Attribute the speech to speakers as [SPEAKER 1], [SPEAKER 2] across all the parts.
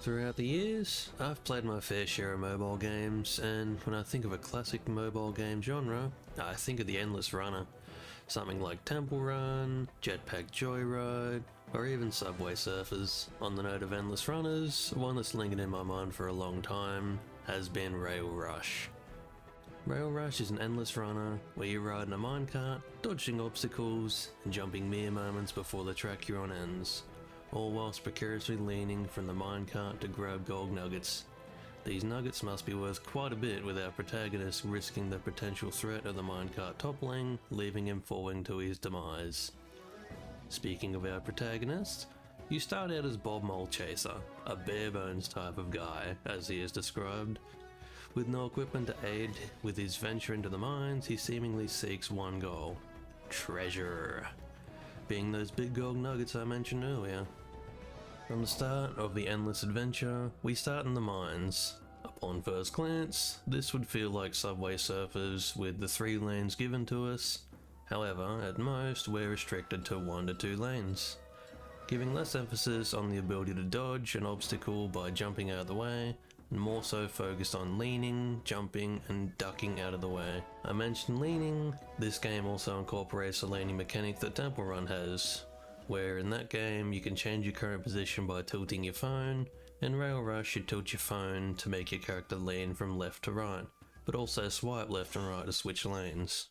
[SPEAKER 1] Throughout the years, I've played my fair share of mobile games, and when I think of a classic mobile game genre, I think of the Endless Runner. Something like Temple Run, Jetpack Joyride, or even Subway Surfers. On the note of Endless Runners, one that's lingered in my mind for a long time has been RailRush. RailRush is an endless runner where you ride in a minecart, dodging obstacles and jumping mere moments before the track you're on ends, all whilst precariously leaning from the minecart to grab gold nuggets. These nuggets must be worth quite a bit, with our protagonist risking the potential threat of the minecart toppling, leaving him falling to his demise. Speaking of our protagonist, you start out as Bob Mole Chaser, a bare bones type of guy, as he is described. With no equipment to aid with his venture into the mines, he seemingly seeks one goal: treasure, being those big gold nuggets I mentioned earlier. From the start of the endless adventure, we start in the mines. Upon first glance, this would feel like Subway Surfers with the 3 lanes given to us. However, at most, we're restricted to 1 to 2 lanes, giving less emphasis on the ability to dodge an obstacle by jumping out of the way, and more so focused on leaning, jumping, and ducking out of the way. I mentioned leaning. This game also incorporates a laning mechanic that Temple Run has, where in that game you can change your current position by tilting your phone. In RailRush, you tilt your phone to make your character lean from left to right, but also swipe left and right to switch lanes.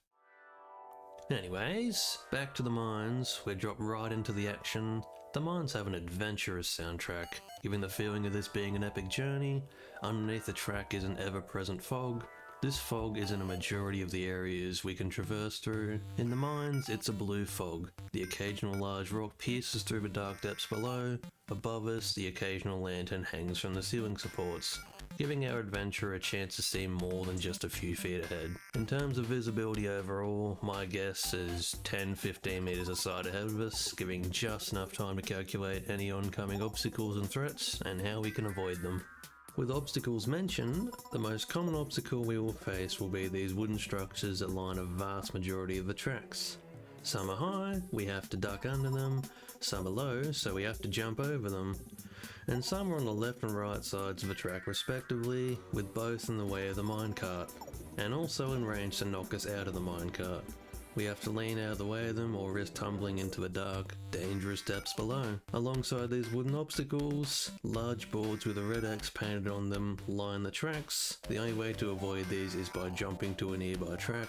[SPEAKER 1] Anyways, back to the mines. We're dropped right into the action. The mines have an adventurous soundtrack, giving the feeling of this being an epic journey. Underneath the track is an ever-present fog. This fog is in a majority of the areas we can traverse through. In the mines, it's a blue fog. The occasional large rock pierces through the dark depths below. Above us, the occasional lantern hangs from the ceiling supports, giving our adventurer a chance to see more than just a few feet ahead. In terms of visibility overall, my guess is 10-15 meters aside ahead of us, giving just enough time to calculate any oncoming obstacles and threats and how we can avoid them. With obstacles mentioned, the most common obstacle we will face will be these wooden structures that line a vast majority of the tracks. Some are high, we have to duck under them, some are low, so we have to jump over them, and some are on the left and right sides of the track respectively, with both in the way of the minecart, and also in range to knock us out of the minecart. We have to lean out of the way of them or risk tumbling into the dark, dangerous depths below. Alongside these wooden obstacles, large boards with a red X painted on them line the tracks. The only way to avoid these is by jumping to a nearby track,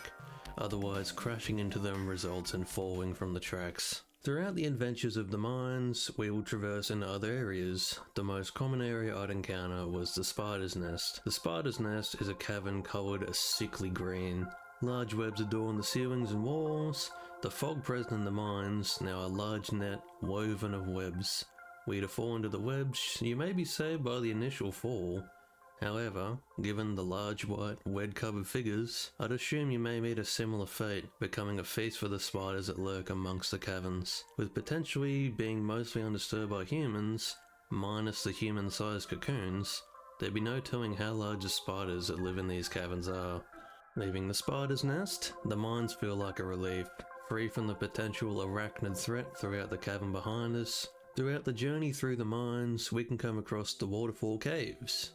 [SPEAKER 1] otherwise crashing into them results in falling from the tracks. Throughout the adventures of the mines, we will traverse into other areas. The most common area I'd encounter was the Spider's Nest. The Spider's Nest is a cavern coloured a sickly green. Large webs adorn the ceilings and walls. The fog present in the mines, now a large net woven of webs. Were you to fall into the webs, you may be saved by the initial fall. However, given the large white, web-covered figures, I'd assume you may meet a similar fate, becoming a feast for the spiders that lurk amongst the caverns. With potentially being mostly undisturbed by humans, minus the human-sized cocoons, there'd be no telling how large the spiders that live in these caverns are. Leaving the Spider's Nest, the mines feel like a relief, free from the potential arachnid threat throughout the cavern behind us. Throughout the journey through the mines, we can come across the Waterfall Caves.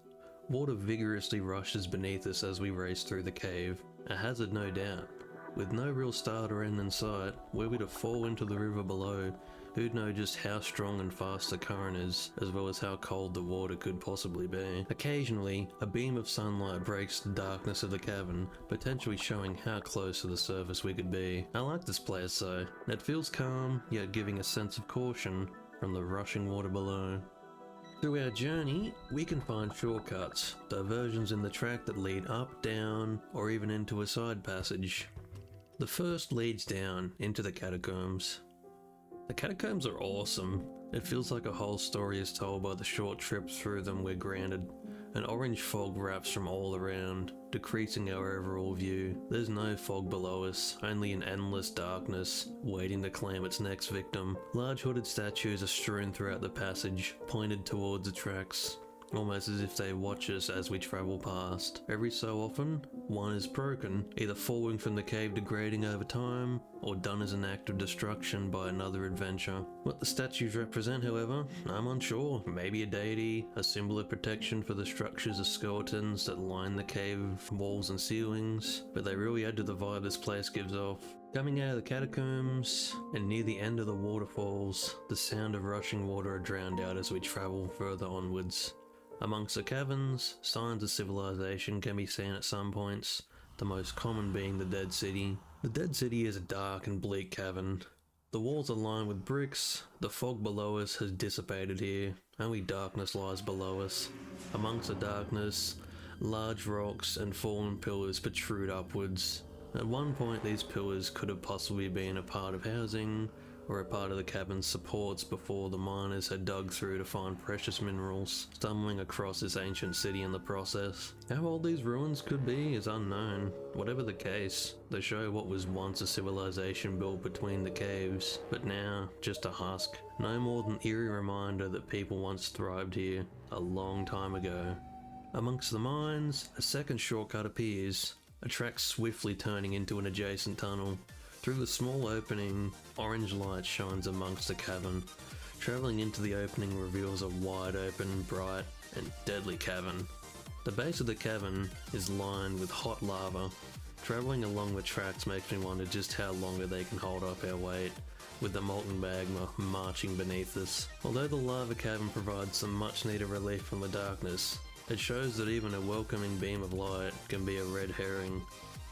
[SPEAKER 1] Water vigorously rushes beneath us as we race through the cave, a hazard no doubt. With no real start or end in sight, were we to fall into the river below, who'd know just how strong and fast the current is, as well as how cold the water could possibly be. Occasionally, a beam of sunlight breaks the darkness of the cavern, potentially showing how close to the surface we could be. I like this place though. It feels calm, yet giving a sense of caution from the rushing water below. Through our journey, we can find shortcuts, diversions in the track that lead up, down, or even into a side passage. The first leads down into the Catacombs. The Catacombs are awesome. It feels like a whole story is told by the short trip through them we're granted. An orange fog wraps from all around, decreasing our overall view. There's no fog below us, only an endless darkness, waiting to claim its next victim. Large hooded statues are strewn throughout the passage, pointed towards the tracks, almost as if they watch us as we travel past. Every so often, one is broken, either falling from the cave degrading over time, or done as an act of destruction by another adventure. What the statues represent, however, I'm unsure. Maybe a deity, a symbol of protection for the structures of skeletons that line the cave walls and ceilings, but they really add to the vibe this place gives off. Coming out of the catacombs, and near the end of the waterfalls, the sound of rushing water are drowned out as we travel further onwards. Amongst the caverns, signs of civilization can be seen at some points, the most common being the Dead City. The Dead City is a dark and bleak cavern. The walls are lined with bricks, the fog below us has dissipated here, only darkness lies below us. Amongst the darkness, large rocks and fallen pillars protrude upwards. At one point these pillars could have possibly been a part of housing, or a part of the cavern's supports before the miners had dug through to find precious minerals, stumbling across this ancient city in the process. How old these ruins could be is unknown. Whatever the case, they show what was once a civilization built between the caves, but now just a husk. No more than eerie reminder that people once thrived here, a long time ago. Amongst the mines, a second shortcut appears, a track swiftly turning into an adjacent tunnel. Through the small opening, orange light shines amongst the cavern. Travelling into the opening reveals a wide open, bright, and deadly cavern. The base of the cavern is lined with hot lava. Travelling along the tracks makes me wonder just how longer they can hold up our weight, with the molten magma marching beneath us. Although the lava cavern provides some much needed relief from the darkness, it shows that even a welcoming beam of light can be a red herring,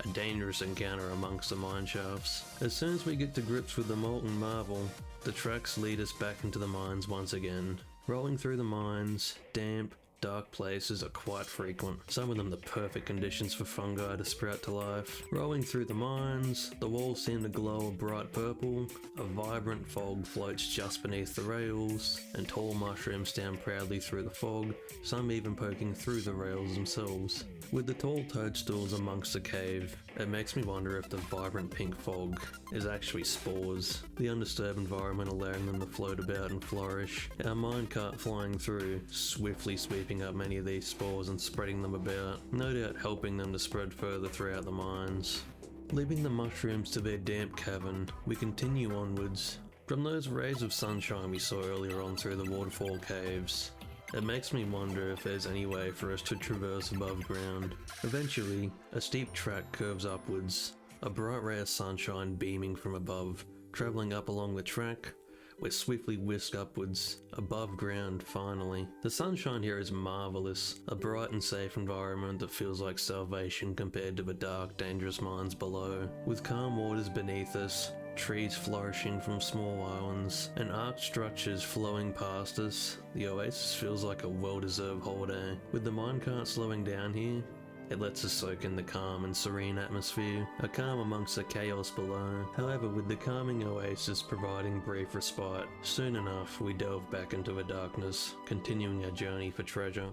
[SPEAKER 1] a dangerous encounter amongst the mine shafts. As soon as we get to grips with the molten marble, the tracks lead us back into the mines once again. Rolling through the mines, damp, dark places are quite frequent, some of them the perfect conditions for fungi to sprout to life. Rolling through the mines, the walls seem to glow a bright purple, a vibrant fog floats just beneath the rails, and tall mushrooms stand proudly through the fog, some even poking through the rails themselves. With the tall toadstools amongst the cave, it makes me wonder if the vibrant pink fog is actually spores, the undisturbed environment allowing them to float about and flourish. Our minecart flying through, swiftly sweeping up many of these spores and spreading them about, no doubt helping them to spread further throughout the mines. Leaving the mushrooms to their damp cavern, we continue onwards. From those rays of sunshine we saw earlier on through the Waterfall Caves, it makes me wonder if there's any way for us to traverse above ground. Eventually, a steep track curves upwards, a bright ray of sunshine beaming from above. Travelling up along the track, we're swiftly whisked upwards, above ground finally. The sunshine here is marvellous, a bright and safe environment that feels like salvation compared to the dark, dangerous mines below. With calm waters beneath us, trees flourishing from small islands, and arched structures flowing past us, the Oasis feels like a well-deserved holiday. With the minecart slowing down here, it lets us soak in the calm and serene atmosphere, a calm amongst the chaos below. However, with the calming Oasis providing brief respite, soon enough we delve back into the darkness, continuing our journey for treasure.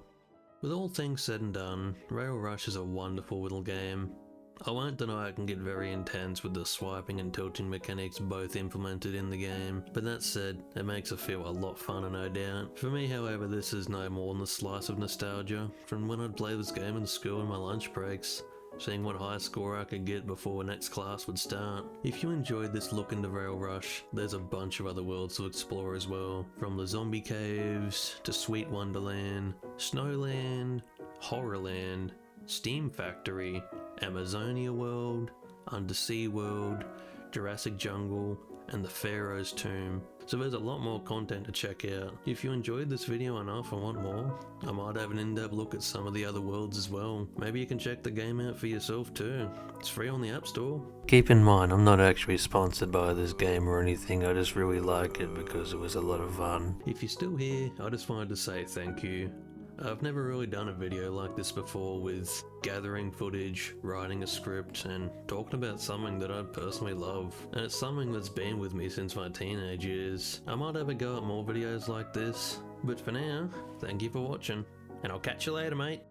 [SPEAKER 1] With all things said and done, RailRush is a wonderful little game. I won't deny it can get very intense with the swiping and tilting mechanics both implemented in the game, but that said, it makes it feel a lot funner no doubt. For me, however, this is no more than a slice of nostalgia from when I'd play this game in school in my lunch breaks, seeing what high score I could get before next class would start. If you enjoyed this look into RailRush, there's a bunch of other worlds to explore as well, from the zombie caves, to Sweet Wonderland, Snowland, Horrorland, Steam Factory, Amazonia World, Undersea World, Jurassic Jungle, and the Pharaoh's Tomb. So there's a lot more content to check out. If you enjoyed this video enough and want more, I might have an in-depth look at some of the other worlds as well. Maybe you can check the game out for yourself too. It's free on the App Store. Keep in mind, I'm not actually sponsored by this game or anything, I just really like it because it was a lot of fun. If you're still here, I just wanted to say thank you. I've never really done a video like this before, with gathering footage, writing a script, and talking about something that I personally love. And it's something that's been with me since my teenage years. I might have a go at more videos like this, but for now, thank you for watching, and I'll catch you later, mate.